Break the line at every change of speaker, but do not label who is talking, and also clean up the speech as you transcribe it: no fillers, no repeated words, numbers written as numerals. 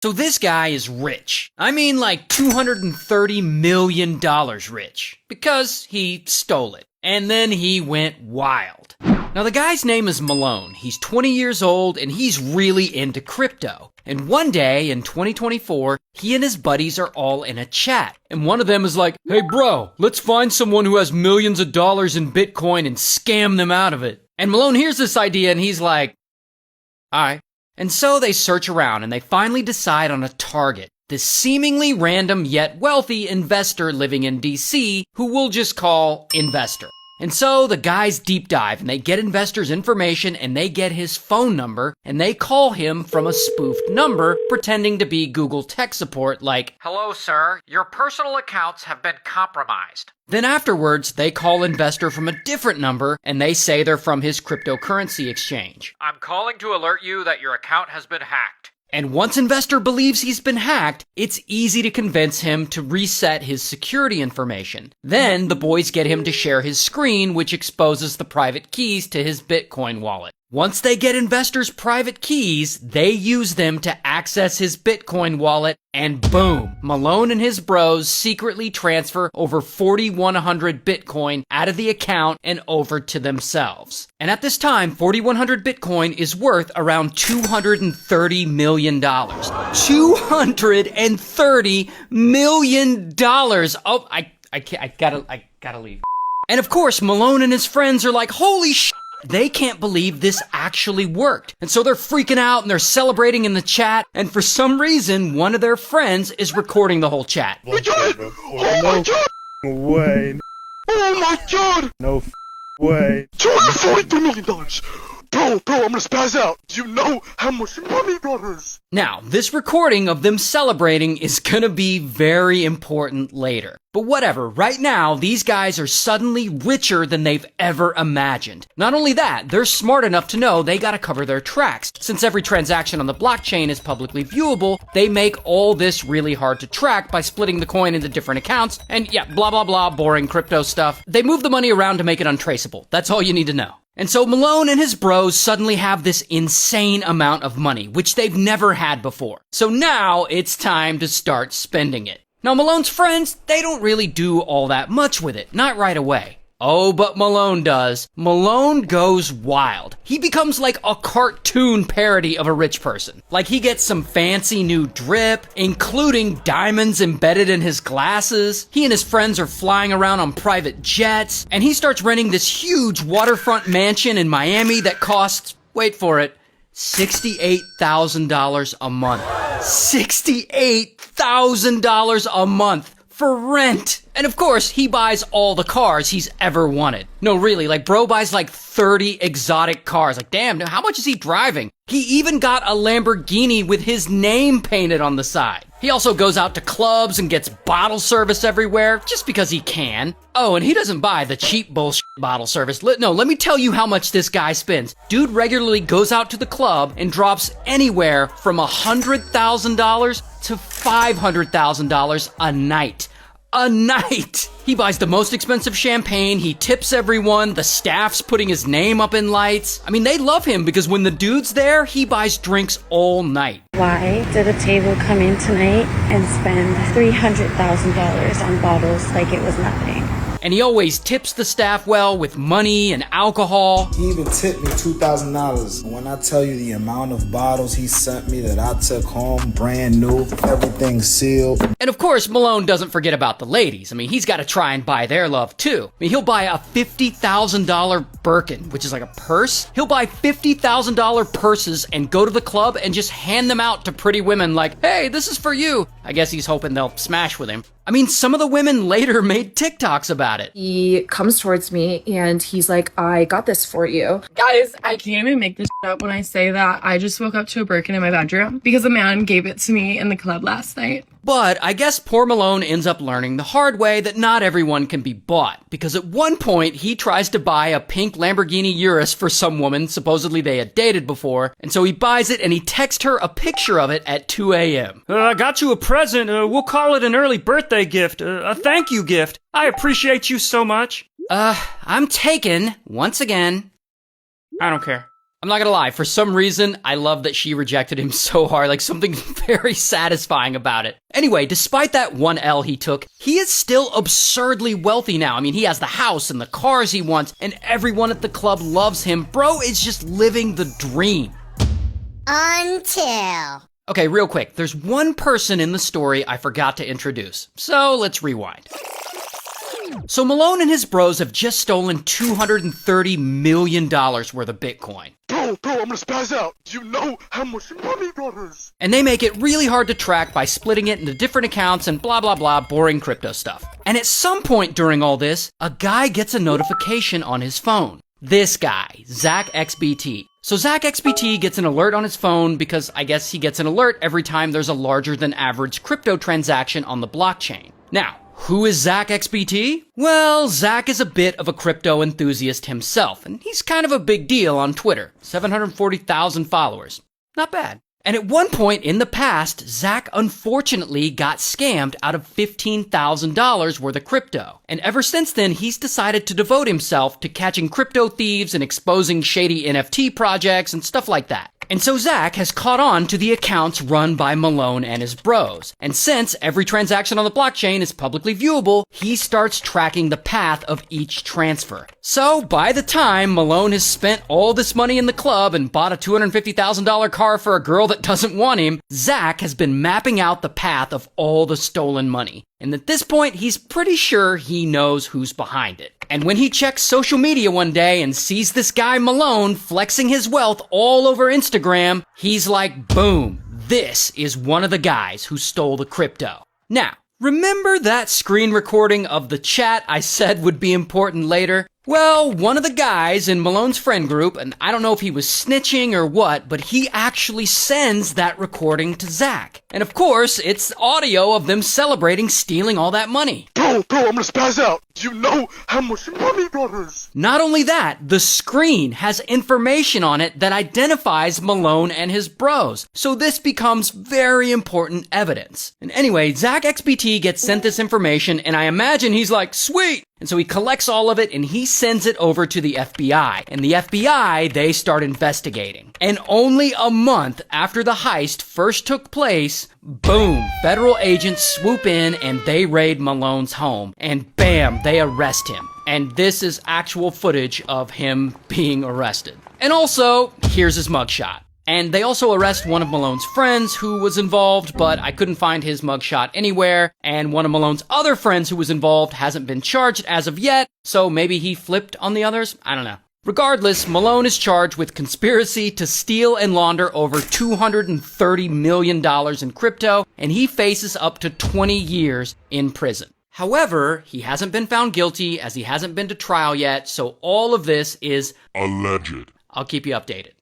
So this guy is rich. I mean like $230 million rich. Because he stole it. And then he went wild. Now the guy's name is Malone. He's 20 years old and he's really into crypto. And one day in 2024, he and his buddies are all in a chat. And one of them is like, hey bro, let's find someone who has millions of dollars in Bitcoin and scam them out of it. And Malone hears this idea and he's like, alright. And so they search around and they finally decide on a target. This seemingly random yet wealthy investor living in DC who we'll just call Investor. And so the guys deep dive and they get Investor's information and they get his phone number and they call him from a spoofed number pretending to be Google tech support like,
hello sir, your personal accounts have been compromised.
Then afterwards, they call Investor from a different number and they say they're from his cryptocurrency exchange.
I'm calling to alert you that your account has been hacked.
And once Investor believes he's been hacked, it's easy to convince him to reset his security information. Then the boys get him to share his screen, which exposes the private keys to his Bitcoin wallet. Once they get Investor's private keys, they use them to access his Bitcoin wallet, and boom, Malone and his bros secretly transfer over 4,100 Bitcoin out of the account and over to themselves. And at this time, 4,100 Bitcoin is worth around $230 million. $230 million! Oh, I gotta leave. And of course, Malone and his friends are like, holy shit! They can't believe this actually worked. And so they're freaking out and they're celebrating in the chat. And for some reason, one of their friends is recording the whole chat.
We did it! Oh my god!
Way.
Oh my god!
No way.
$243 million! Bro, I'm gonna spaz out. Do you know how much money that is?
Now, this recording of them celebrating is gonna be very important later. But whatever, right now, these guys are suddenly richer than they've ever imagined. Not only that, they're smart enough to know they gotta cover their tracks. Since every transaction on the blockchain is publicly viewable, they make all this really hard to track by splitting the coin into different accounts, and yeah, blah blah blah, boring crypto stuff. They move the money around to make it untraceable. That's all you need to know. And so Malone and his bros suddenly have this insane amount of money, which they've never had before. So now it's time to start spending it. Now Malone's friends, they don't really do all that much with it, not right away. Oh, but Malone does. Malone goes wild. He becomes like a cartoon parody of a rich person. Like he gets some fancy new drip, including diamonds embedded in his glasses. He and his friends are flying around on private jets, and he starts renting this huge waterfront mansion in Miami that costs, wait for it, $68,000 a month. $68,000 a month for rent. And of course, he buys all the cars he's ever wanted. No, really, like bro buys like 30 exotic cars. Like, damn, how much is he driving? He even got a Lamborghini with his name painted on the side. He also goes out to clubs and gets bottle service everywhere, just because he can. Oh, and he doesn't buy the cheap bullshit bottle service. No, let me tell you how much this guy spends. Dude regularly goes out to the club and drops anywhere from $100,000 to $500,000 a night. A night! He buys the most expensive champagne, he tips everyone, the staff's putting his name up in lights. I mean, they love him because when the dude's there, he buys drinks all night.
Why did a table come in tonight and spend $300,000 on bottles like it was nothing?
And he always tips the staff well with money and alcohol.
He even tipped me $2,000. When I tell you the amount of bottles he sent me that I took home, brand new, everything sealed.
And of course, Malone doesn't forget about the ladies. I mean, he's got to try and buy their love too. I mean, he'll buy a $50,000 Birkin, which is like a purse. He'll buy $50,000 purses and go to the club and just hand them out to pretty women like, hey, this is for you. I guess he's hoping they'll smash with him. I mean, some of the women later made TikToks about it.
He comes towards me and he's like, I got this for you.
Guys, I can't even make this up when I say that I just woke up to a Birkin in my bedroom because a man gave it to me in the club last night.
But I guess poor Malone ends up learning the hard way that not everyone can be bought, because at one point he tries to buy a pink Lamborghini Urus for some woman supposedly they had dated before, and so he buys it and he texts her a picture of it at 2 a.m.
I got you a present. We'll call it an early birthday gift, a thank you gift. I appreciate you so much.
I'm taken, once again.
I don't care.
I'm not gonna lie, for some reason, I love that she rejected him so hard, like something very satisfying about it. Anyway, despite that one L he took, he is still absurdly wealthy now. I mean, he has the house and the cars he wants, and everyone at the club loves him. Bro is just living the dream.
Until...
Okay, real quick, there's one person in the story I forgot to introduce, so let's rewind. So Malone and his bros have just stolen $230 million worth of Bitcoin.
Bro, I'm gonna spaz out. Do you know how much money that is?
And they make it really hard to track by splitting it into different accounts and blah blah blah boring crypto stuff. And at some point during all this, a guy gets a notification on his phone. This guy, ZachXBT. So ZachXBT gets an alert on his phone because I guess he gets an alert every time there's a larger than average crypto transaction on the blockchain. Now, who is ZachXBT? Well, Zach is a bit of a crypto enthusiast himself, and he's kind of a big deal on Twitter. 740,000 followers. Not bad. And at one point in the past, Zach unfortunately got scammed out of $15,000 worth of crypto. And ever since then, he's decided to devote himself to catching crypto thieves and exposing shady NFT projects and stuff like that. And so Zach has caught on to the accounts run by Malone and his bros. And since every transaction on the blockchain is publicly viewable, he starts tracking the path of each transfer. So by the time Malone has spent all this money in the club and bought a $250,000 car for a girl that doesn't want him, Zach has been mapping out the path of all the stolen money. And at this point, he's pretty sure he knows who's behind it. And when he checks social media one day and sees this guy Malone flexing his wealth all over Instagram, he's like, boom, this is one of the guys who stole the crypto. Now, remember that screen recording of the chat I said would be important later? Well, one of the guys in Malone's friend group, and I don't know if he was snitching or what, but he actually sends that recording to Zach. And of course, it's audio of them celebrating stealing all that money.
Bro, I'm gonna spaz out. Do you know how much money that is?
Not only that, the screen has information on it that identifies Malone and his bros. So this becomes very important evidence. And anyway, ZachXBT gets sent this information, and I imagine he's like, sweet! And so he collects all of it and he sends it over to the FBI. And the FBI, they start investigating. And only a month after the heist first took place, boom, federal agents swoop in and they raid Malone's home. And bam, they arrest him. And this is actual footage of him being arrested. And also, here's his mugshot. And they also arrest one of Malone's friends who was involved, but I couldn't find his mugshot anywhere. And one of Malone's other friends who was involved hasn't been charged as of yet, so maybe he flipped on the others? I don't know. Regardless, Malone is charged with conspiracy to steal and launder over $230 million in crypto, and he faces up to 20 years in prison. However, he hasn't been found guilty as he hasn't been to trial yet, so all of this is
alleged.
I'll keep you updated.